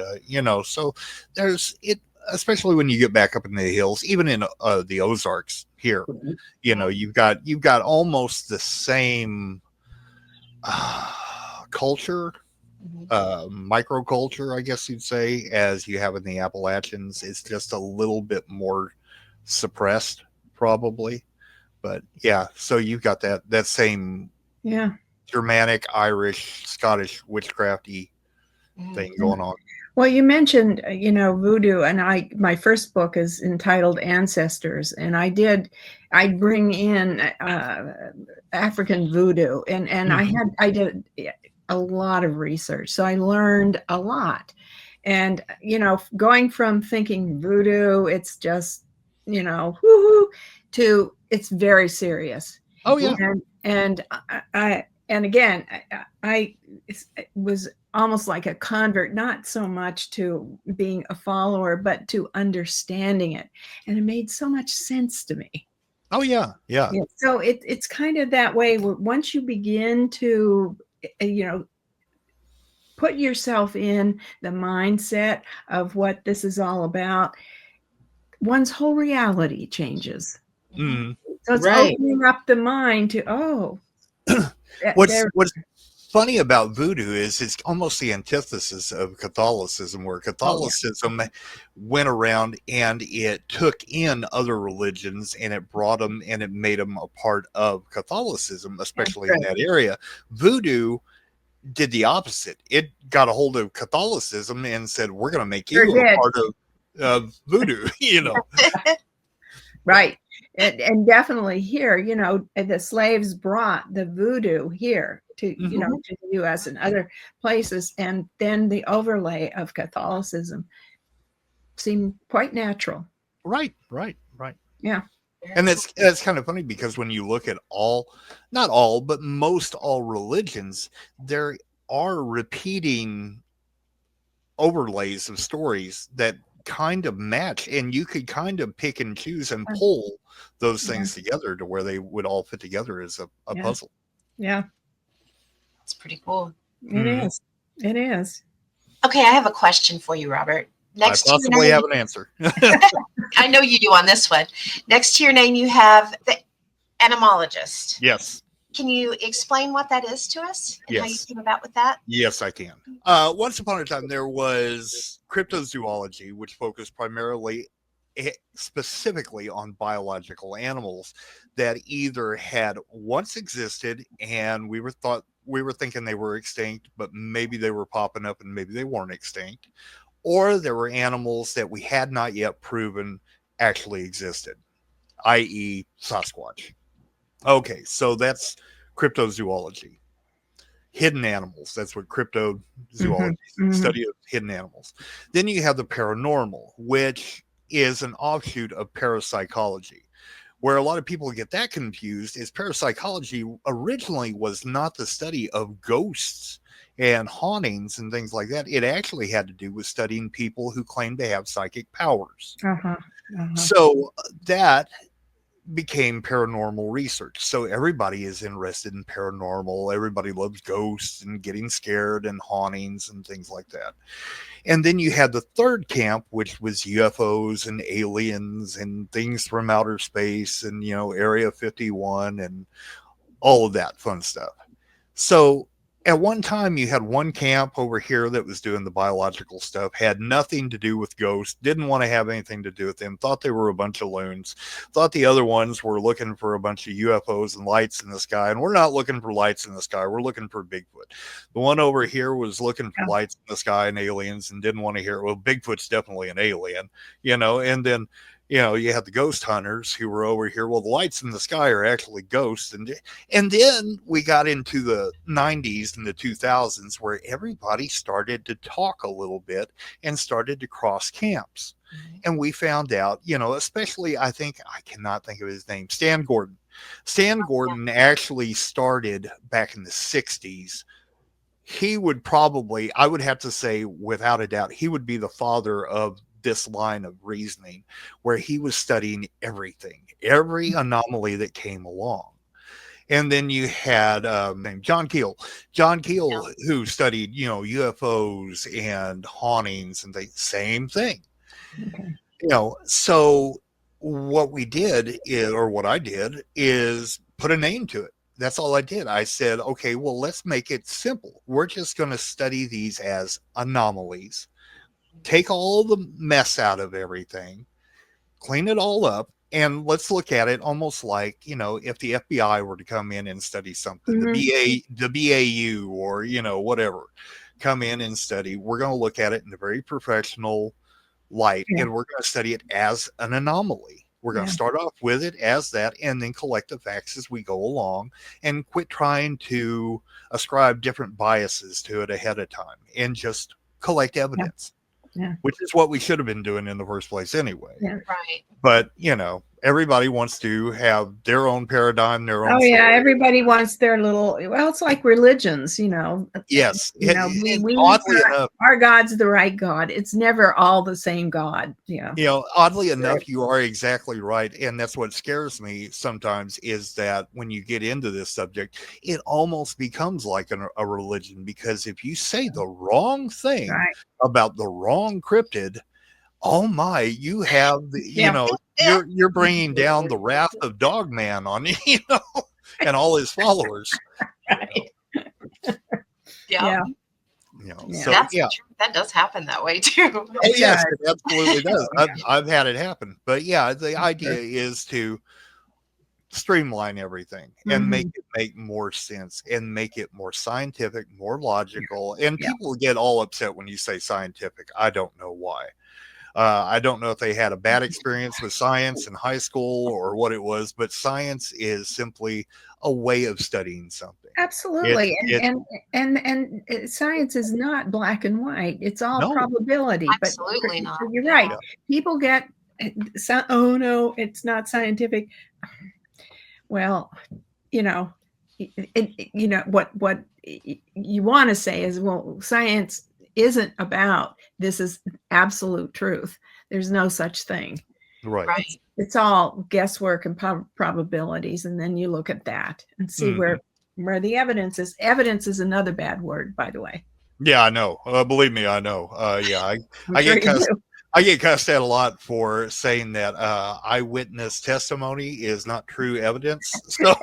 so there's it, especially when you get back up in the hills, even in the Ozarks here, Mhm. you've got almost the same culture microculture, I guess you'd say, as you have in the Appalachians. It's just a little bit more suppressed, probably. But yeah, so you've got that same Yeah. Germanic, Irish, Scottish witchcrafty thing going on. Well, you mentioned, voodoo, and my first book is entitled Ancestors, and I bring in African voodoo, and I did a lot of research, so I learned a lot. And going from thinking voodoo, it's just woohoo, to it's very serious. Oh yeah. And again, I was almost like a convert, not so much to being a follower, but to understanding it. And it made so much sense to me. Oh yeah. Yeah. So it's kind of that way where once you begin to, put yourself in the mindset of what this is all about, one's whole reality changes. Mm. So it's Right. opening up the mind to, What's funny about voodoo is it's almost the antithesis of Catholicism, where Catholicism went around and it took in other religions and it brought them and it made them a part of Catholicism, especially in that area. Voodoo did the opposite. It got a hold of Catholicism and said, we're going to make you a part of voodoo, Right. And definitely here, the slaves brought the voodoo here to, to the U.S. and other places. And then the overlay of Catholicism seemed quite natural. Right. Yeah. And that's kind of funny because when you look at not all, but most all religions, there are repeating overlays of stories that kind of match, and you could kind of pick and choose and pull those things together to where they would all fit together as a puzzle. Yeah. It's pretty cool. It is. It is. Okay, I have a question for you, Robert. Next I possibly have an answer. I know you do on this one. Next to your name, you have the Anamologist. Yes. Can you explain what that is to us and how you came about with that? Yes, I can. Once upon a time, there was cryptozoology, which focused primarily specifically on biological animals that either had once existed and we were thinking they were extinct, but maybe they were popping up and maybe they weren't extinct, or there were animals that we had not yet proven actually existed, i.e. Sasquatch. Okay, so that's cryptozoology. Hidden animals. That's what cryptozoology is, study of hidden animals. Then you have the paranormal, which is an offshoot of parapsychology. Where a lot of people get that confused is parapsychology originally was not the study of ghosts and hauntings and things like that. It actually had to do with studying people who claim to have psychic powers. So that became paranormal research. So everybody is interested in paranormal. Everybody loves ghosts and getting scared and hauntings and things like that. And then you had the third camp, which was UFOs and aliens and things from outer space and, Area 51 and all of that fun stuff. So at one time you had one camp over here that was doing the biological stuff, had nothing to do with ghosts, didn't want to have anything to do with them, thought they were a bunch of loons, thought the other ones were looking for a bunch of UFOs and lights in the sky. And we're not looking for lights in the sky. We're looking for Bigfoot. The one over here was looking for lights in the sky and aliens and didn't want to hear, well, Bigfoot's definitely an alien, and then you had the ghost hunters who were over here. Well, the lights in the sky are actually ghosts. And then we got into the 90s and the 2000s where everybody started to talk a little bit and started to cross camps. And we found out, especially I cannot think of his name, Stan Gordon. Stan Gordon actually started back in the 60s. He would probably, I would have to say without a doubt, he would be the father of this line of reasoning where he was studying everything, every anomaly that came along. And then you had John Keel, who studied, UFOs and hauntings and things, same thing. So what we did what I did is put a name to it. that's all I did. I said, okay, well, let's make it simple. We're just going to study these as anomalies, take all the mess out of everything, clean it all up, and let's look at it almost like, if the FBI were to come in and study something, the BAU, or, whatever, come in and study, we're going to look at it in a very professional light, and we're going to study it as an anomaly. We're going to start off with it as that, and then collect the facts as we go along, and quit trying to ascribe different biases to it ahead of time, and just collect evidence. Which is what we should have been doing in the first place anyway. Right. But, everybody wants to have their own paradigm, their own story. Everybody wants their little, it's like religions, Yes. we oddly enough, our God's the right God. It's never all the same God. Oddly enough, you are exactly right. And that's what scares me sometimes, is that when you get into this subject, it almost becomes like a religion, because if you say the wrong thing about the wrong cryptid, oh my, you have you're bringing down the wrath of Dogman on and all his followers. That does happen that way too. Oh yes, it absolutely does. I've had it happen. But yeah, the idea is to streamline everything and make it make more sense, and make it more scientific, more logical. And people get all upset when you say scientific. I don't know why. I don't know if they had a bad experience with science in high school or what it was, but science is simply a way of studying something. Absolutely. And science is not black and white. It's all probability. Absolutely not. You're right. Yeah. People get, oh no, it's not scientific. Well, what you want to say is, well, science isn't about this is absolute truth. There's no such thing. Right. It's all guesswork and probabilities, and then you look at that and see where the evidence is. Evidence is another bad word, by the way. Yeah, I know. Believe me, I know. I get cussed at a lot for saying that eyewitness testimony is not true evidence. So,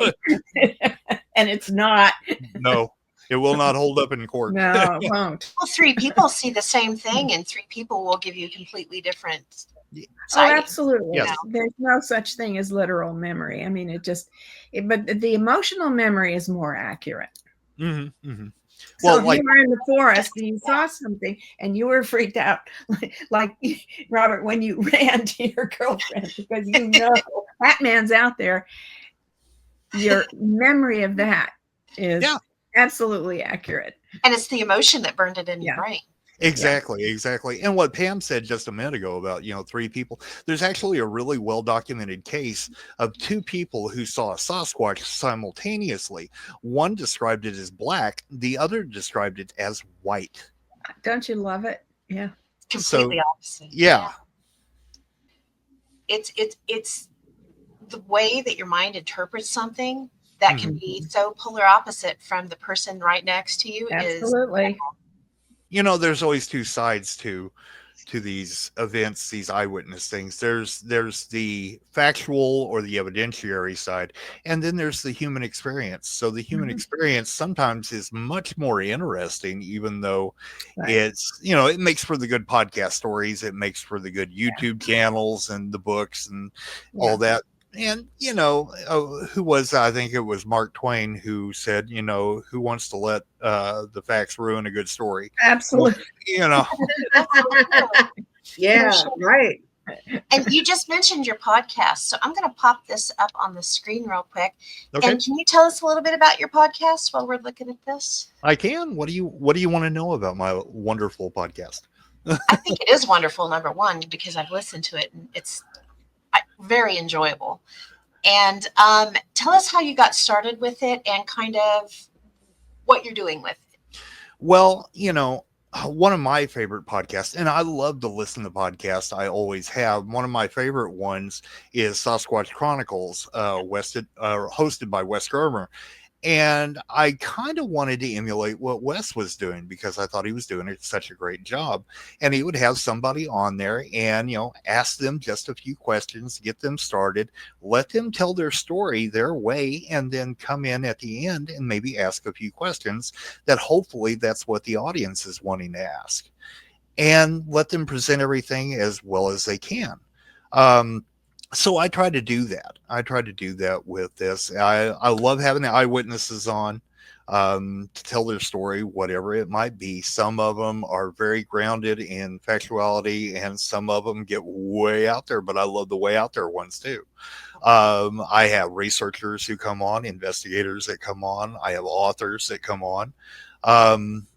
and it's not. No. It will not hold up in court. No, it won't. Well, 3 people see the same thing, and 3 people will give you completely different sightings. Oh, absolutely. Yes. There's no such thing as literal memory. I mean, but the emotional memory is more accurate. So if you were in the forest and you saw something and you were freaked out, like Robert, when you ran to your girlfriend because that man's out there, your memory of that is absolutely accurate. And it's the emotion that burned it in your brain. Exactly. And what Pam said just a minute ago about, 3 people, there's actually a really well-documented case of 2 people who saw a Sasquatch simultaneously. One described it as black, the other described it as white. Don't you love it? Yeah. Completely opposite. Yeah. It's the way that your mind interprets something that can be so polar opposite from the person right next to you. Absolutely. There's always 2 sides to these events, these eyewitness things. There's the factual or the evidentiary side, and then there's the human experience. So the human experience sometimes is much more interesting, even though it's, it makes for the good podcast stories. It makes for the good YouTube channels and the books and all that. And, who was, I think it was Mark Twain who said, who wants to let the facts ruin a good story? Absolutely. Yeah, right. And you just mentioned your podcast. So I'm going to pop this up on the screen real quick. Okay. And can you tell us a little bit about your podcast while we're looking at this? I can. What do you want to know about my wonderful podcast? I think it is wonderful, number one, because I've listened to it and it's very enjoyable. And tell us how you got started with it and kind of what you're doing with it. Well, one of my favorite podcasts, and I love to listen to podcasts. I always have. One of my favorite ones is Sasquatch Chronicles, hosted by Wes Germer. And I kind of wanted to emulate what Wes was doing because I thought he was doing such a great job. And he would have somebody on there and, ask them just a few questions, get them started, let them tell their story their way, and then come in at the end and maybe ask a few questions that hopefully that's what the audience is wanting to ask, and let them present everything as well as they can. Um, so I try to do that. I try to do that with this. I love having the eyewitnesses on, to tell their story, whatever it might be. Some of them are very grounded in factuality, and some of them get way out there, but I love the way out there ones too. I have researchers who come on, investigators that come on. I have authors that come on. Um,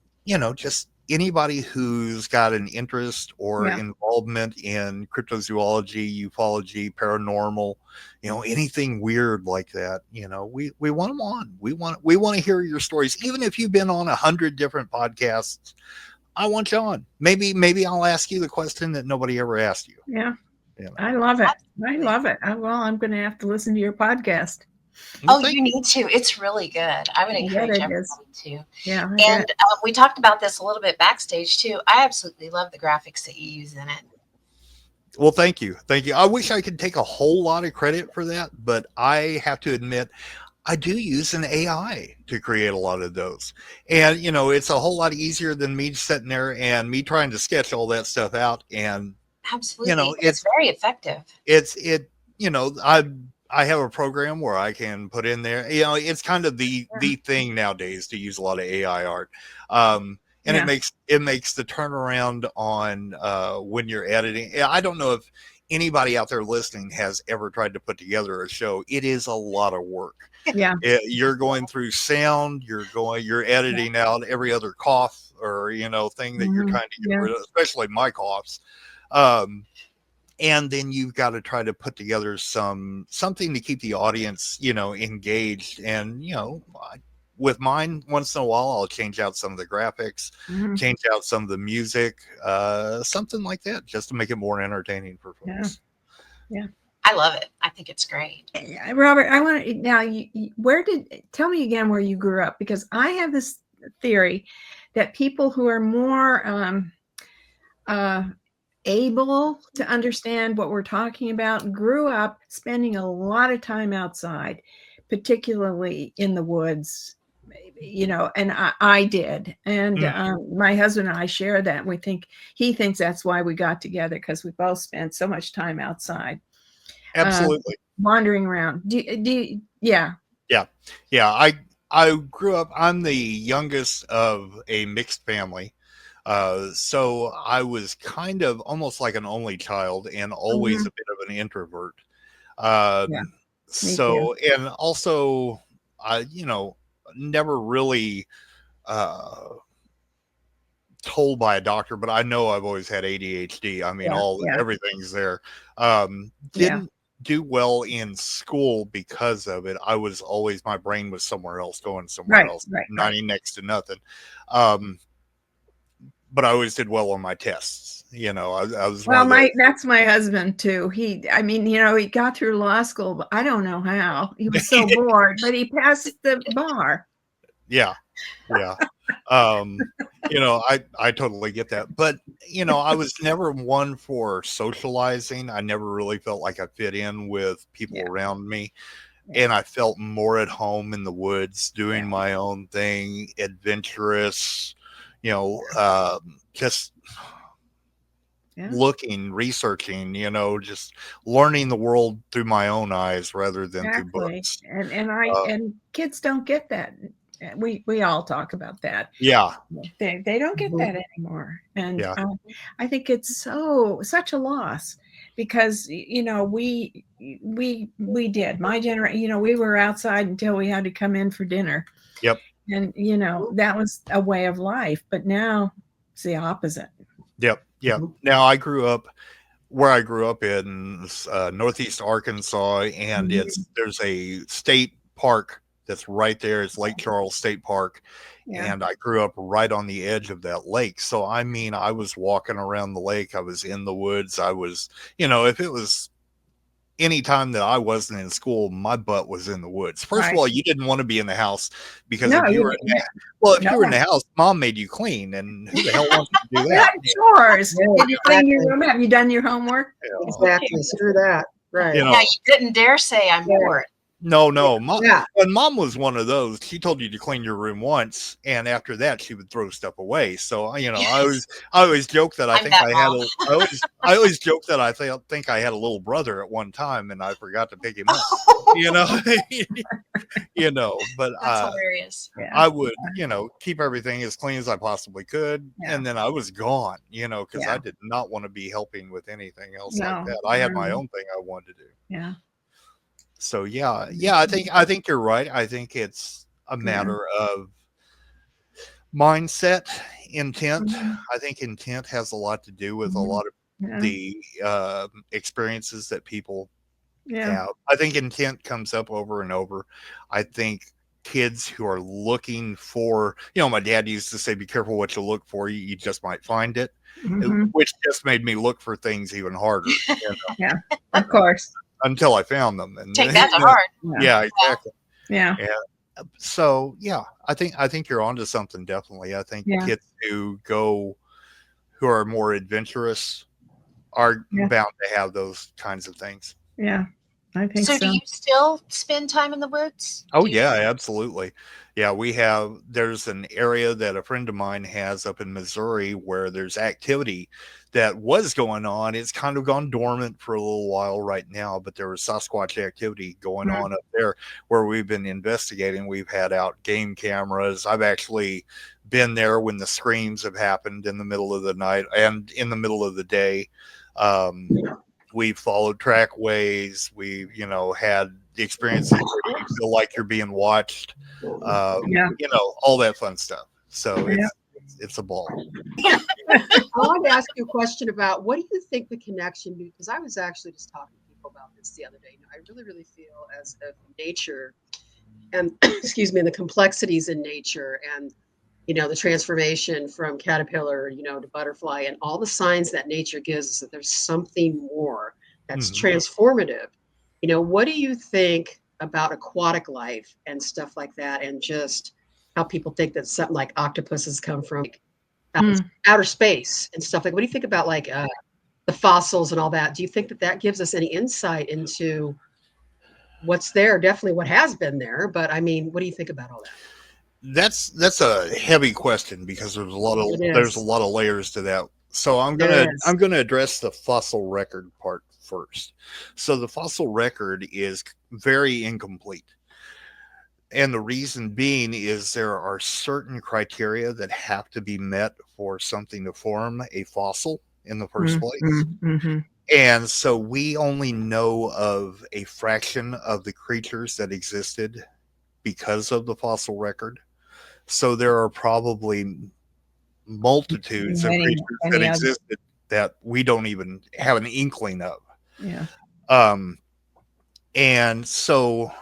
just anybody who's got an interest or Yeah. involvement in cryptozoology, ufology, paranormal, anything weird like that. We want them on. We want to hear your stories, even if you've been on 100 different podcasts. I want you on. Maybe I'll ask you the question that nobody ever asked you. Yeah. I love it. I love it. Well, I'm going to have to listen to your podcast. Oh, you need to. It's really good. I would encourage everybody to. Yeah. And we talked about this a little bit backstage too. I absolutely love the graphics that you use in it. Well, thank you. Thank you. I wish I could take a whole lot of credit for that, but I have to admit, I do use an AI to create a lot of those. And, it's a whole lot easier than me sitting there and me trying to sketch all that stuff out. And, absolutely, it's very effective. I have a program where I can put in there, it's kind of the thing nowadays to use a lot of AI art. And it makes the turnaround on when you're editing. I don't know if anybody out there listening has ever tried to put together a show. It is a lot of work. Yeah. You're going through sound, you're editing out every other cough or, thing that you're trying to get rid of, especially my coughs. And then you've got to try to put together something to keep the audience, engaged. And, with mine, once in a while, I'll change out some of the graphics, change out some of the music, something like that, just to make it more entertaining for folks. Yeah. I love it. I think it's great. Robert, I want to now. Tell me again where you grew up, because I have this theory that people who are more able to understand what we're talking about grew up spending a lot of time outside, particularly in the woods. And I did. And my husband and I share that. He thinks that's why we got together, because we both spent so much time outside. Absolutely. Wandering around. Yeah. I grew up, I'm the youngest of a mixed family. So I was kind of almost like an only child and always a bit of an introvert. So, and also, never really told by a doctor, but I know I've always had ADHD. I mean, everything's there. Didn't do well in school because of it. My brain was somewhere else, going somewhere else, next to nothing. But I always did well on my tests. I was that's my husband too. He got through law school, but I don't know how. He was so bored, but he passed the bar. Yeah. I totally get that. But, I was never one for socializing. I never really felt like I fit in with people around me. And I felt more at home in the woods, doing my own thing, adventurous, just looking, researching, just learning the world through my own eyes rather than through books. And kids don't get that. We all talk about that. Yeah. They don't get that anymore. And I think it's such a loss, because, we did, my generation, we were outside until we had to come in for dinner. Yep. And, that was a way of life, but now it's the opposite. Yep. Now I grew up in Northeast Arkansas, and there's a state park that's right there. It's Lake Charles State Park. And I grew up right on the edge of that lake. So, I was walking around the lake. I was in the woods. I was, if it was anytime that I wasn't in school, my butt was in the woods. First of Right. all, you didn't want to be in the house because No, if you you were in didn't. if No you were in one. the house, mom made you clean, and who the hell wants to do You had that? chores. Yeah, Did you clean your exactly. room? Have you done your homework? Exactly. Screw that. Right. You Yeah, know, you didn't dare say I'm Yeah. bored. no, Yeah. and mom was one of those. She told you to clean your room once, and after that, she would throw stuff away. So you know, I always joke that I I'm think that I had mom. I always joke that I think I had a little brother at one time, and I forgot to pick him up. You know, but That's hilarious. Yeah. I would, keep everything as clean as I possibly could, Yeah. and then I was gone, because Yeah. I did not want to be helping with anything else like No. that. I had my No. own thing I wanted to do. Yeah. So yeah, I think you're right. I think it's a matter of mindset, intent. Mhm. I think intent has a lot to do with a Mhm. lot of Yeah. the experiences that people Yeah. have. I think intent comes up over and over. I think kids who are looking for, my dad used to say, be careful what you look for. You just might find it, Mhm. which just made me look for things even harder Yeah. Of course. until I found them. And Take that to heart. yeah, exactly. Yeah. And so, yeah, I think you're onto something. Definitely. I think Yeah. kids who are more adventurous are Yeah. bound to have those kinds of things. Yeah. I think So so. do you still spend time in the woods? Oh Do you- yeah, absolutely. Yeah, there's an area that a friend of mine has up in Missouri where there's activity that was going on. It's kind of gone dormant for a little while right now, but there was Sasquatch activity going Mhm. on up there where we've been investigating. We've had out game cameras. I've actually been there when the screams have happened in the middle of the night and in the middle of the day. Um, we followed trackways. We, had the experiences where you feel like you're being watched. Yeah. All that fun stuff. So Yeah. it's a ball. I wanted to ask you a question about what do you think the connection, because I was actually just talking to people about this the other day. I really, really feel as if nature and excuse me, and the complexities in nature and the transformation from caterpillar, to butterfly and all the signs that nature gives us that there's something more that's Mhm. transformative. What do you think about aquatic life and stuff like that and just how people think that something like octopuses come from outer space and stuff like what do you think about like the fossils and all that? Do you think that that gives us any insight into what's there? Definitely what has been there, but I mean, what do you think about all that? That's a heavy question because there's a lot of layers to that. So I'm gonna address the fossil record part first. So the fossil record is very incomplete. And the reason being is there are certain criteria that have to be met for something to form a fossil in the first place. Mm-hmm. And so we only know of a fraction of the creatures that existed because of the fossil record. So there are probably multitudes of creatures that Many other. existed that we don't even have an inkling of. Yeah. And so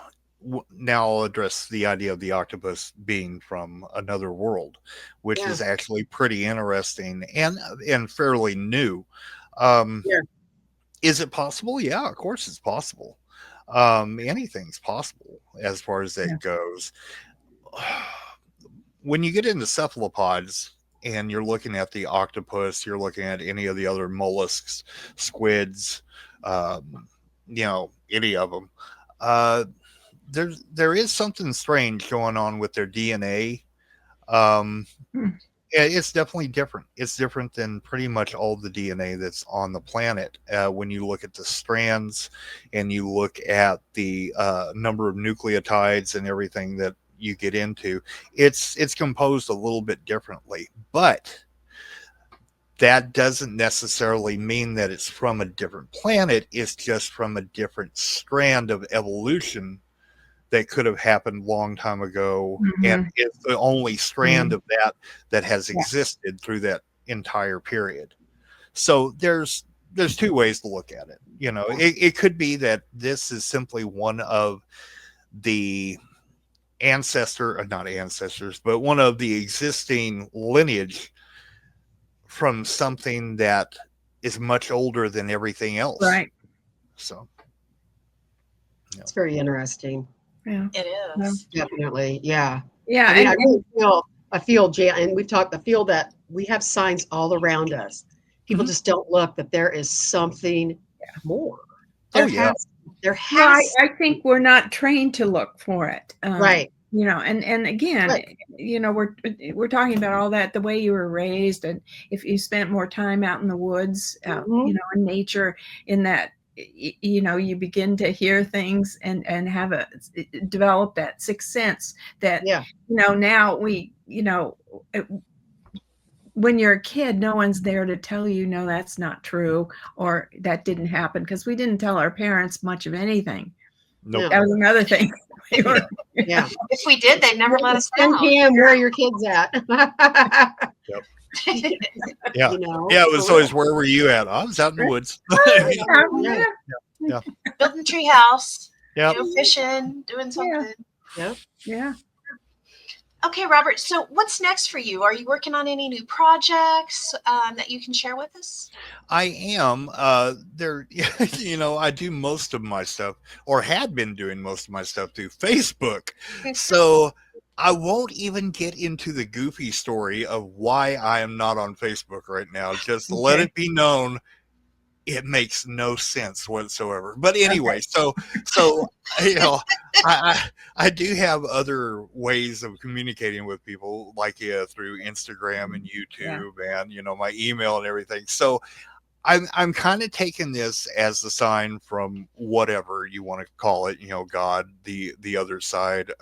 now I'll address the idea of the octopus being from another world, which is actually pretty interesting and fairly new. Is it possible? Yeah, of course it's possible. Anything's possible as far as that goes. When you get into cephalopods and you're looking at the octopus, you're looking at any of the other mollusks, squids, any of them. There is something strange going on with their DNA. It's definitely different. It's different than pretty much all the DNA that's on the planet. When you look at the strands and you look at the number of nucleotides and everything that you get into, it's composed a little bit differently. But that doesn't necessarily mean that it's from a different planet. It's just from a different strand of evolution that could have happened a long time ago, and it's the only strand of that has existed through that entire period. So there's two ways to look at it. It could be that this is simply one of the not ancestors, but one of the existing lineage from something that is much older than everything else. Right. So It's very interesting. Yeah. It is. Definitely. Yeah. Yeah. I mean, I And really feel, Jay, and I feel that we have signs all around us. People Mhm. just don't look that there is something more. Oh, yeah. There well, has, I think we're not trained to look for it. right. And again, Right. we're talking about all that, the way you were raised, and if you spent more time out in the woods, Mhm. in nature, in that, you begin to hear things and have develop that sixth sense that, Yeah. now when you're a kid, no one's there to tell you, no, that's not true, or that didn't happen, because we didn't tell our parents much of anything. Nope. That was another thing. Yeah. If we did, they'd never let us 10 down. p.m. Where are your kids at? Yep. You Yeah. know, Yeah. It for was real. always, where were you at? I was out in the woods. Yeah. Yeah. Building treehouse, Yep. fishing, doing something. Yep. Yeah. Okay, Robert. So, what's next for you? Are you working on any new projects that you can share with us? I am. There, I do most of my stuff, or had been doing most of my stuff through Facebook. So I won't even get into the goofy story of why I am not on Facebook right now. Just let Okay. it be known, it makes no sense whatsoever. But anyway, so you know, I do have other ways of communicating with people, like through Instagram and YouTube, and my email and everything. So I'm kind of taking this as a sign from whatever you want to call it, God, the other side,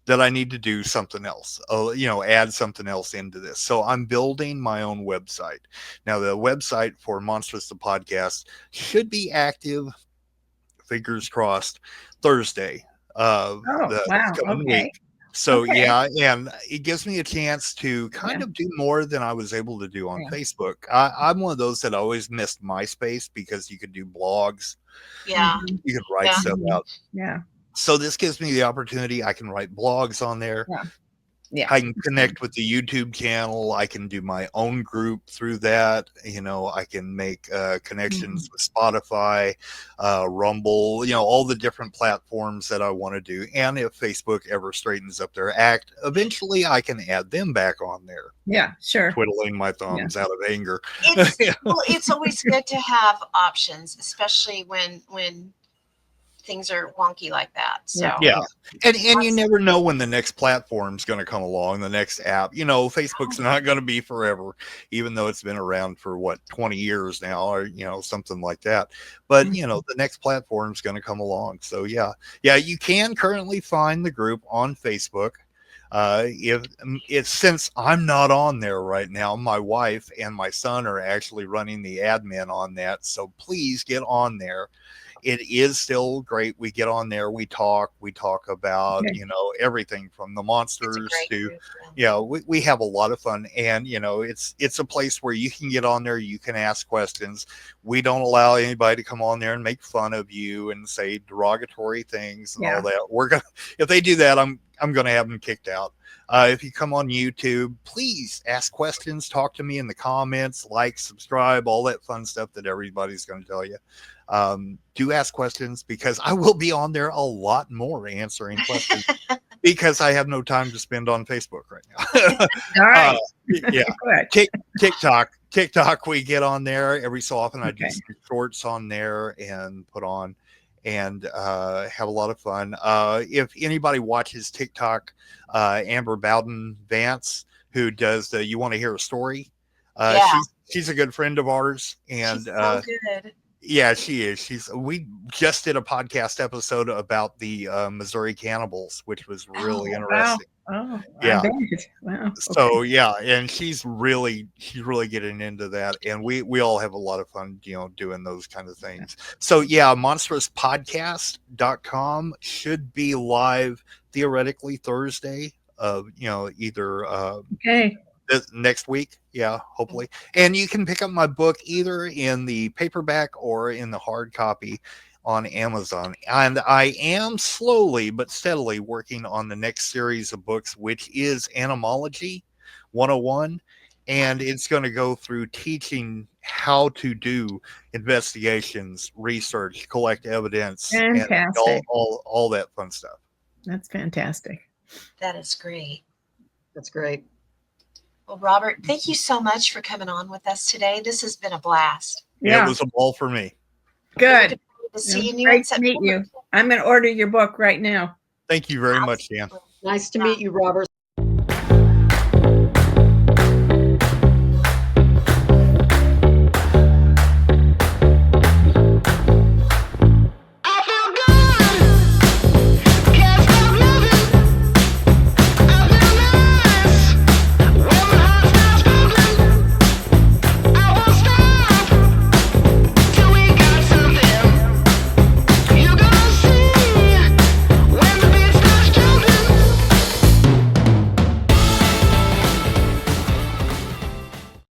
that I need to do something else, add something else into this. So I'm building my own website. Now, the website for Monstrous the podcast should be active, fingers crossed, Thursday of Oh, the wow. coming Okay. week. So Okay. yeah, and it gives me a chance to kind of do more than I was able to do on Facebook. I'm one of those that always missed MySpace because you could do blogs, Yeah. you could write Yeah. stuff out. Yeah. So this gives me the opportunity. I can write blogs on there. Yeah. I can connect with the YouTube channel. I can do my own group through that. I can make connections with Spotify, Rumble, all the different platforms that I want to do. And if Facebook ever straightens up their act, eventually I can add them back on there. Yeah, sure. Twiddling my thumbs out of anger. It's always good to have options, especially when things are wonky like that. So yeah. And you never know when the next platform's going to come along, the next app. Facebook's not going to be forever, even though it's been around for 20 years now, or something like that. But the next platform's going to come along. So yeah, you can currently find the group on Facebook. If it's, since I'm not on there right now, my wife and my son are actually running the admin on that. So please get on there. It is still great. We get on there, we talk about, everything from the monsters to, we have a lot of fun. And, it's a place where you can get on there, you can ask questions. We don't allow anybody to come on there and make fun of you and say derogatory things and all that. If they do that, I'm going to have them kicked out. If you come on YouTube, please ask questions, talk to me in the comments, subscribe, all that fun stuff that everybody's going to tell you. Do ask questions, because I will be on there a lot more answering questions because I have no time to spend on Facebook right now. All right. TikTok, we get on there every so often. I do some shorts on there and put on and have a lot of fun. If anybody watches TikTok, Amber Bowden Vance, who does the You Want to Hear a Story, she's a good friend of ours, and she's so good. Yeah, she is. We just did a podcast episode about the Missouri cannibals, which was really interesting. Wow. Oh, yeah. Wow. Okay. So yeah, and she's really getting into that, and we all have a lot of fun, doing those kind of things. So yeah, monstrousPodcast.com should be live theoretically Thursday of either next week, hopefully. And you can pick up my book either in the paperback or in the hard copy on Amazon. And I am slowly but steadily working on the next series of books, which is Anamology 101. And it's going to go through teaching how to do investigations, research, collect evidence, and Fantastic. all that fun stuff. That's fantastic. That is great. That's great. Well, Robert, thank you so much for coming on with us today. This has been a blast. Yeah. It was a ball for me. Good. To see you Great to meet you. I'm going to order your book right now. Thank you very much, Dan. Nice to meet you, Robert.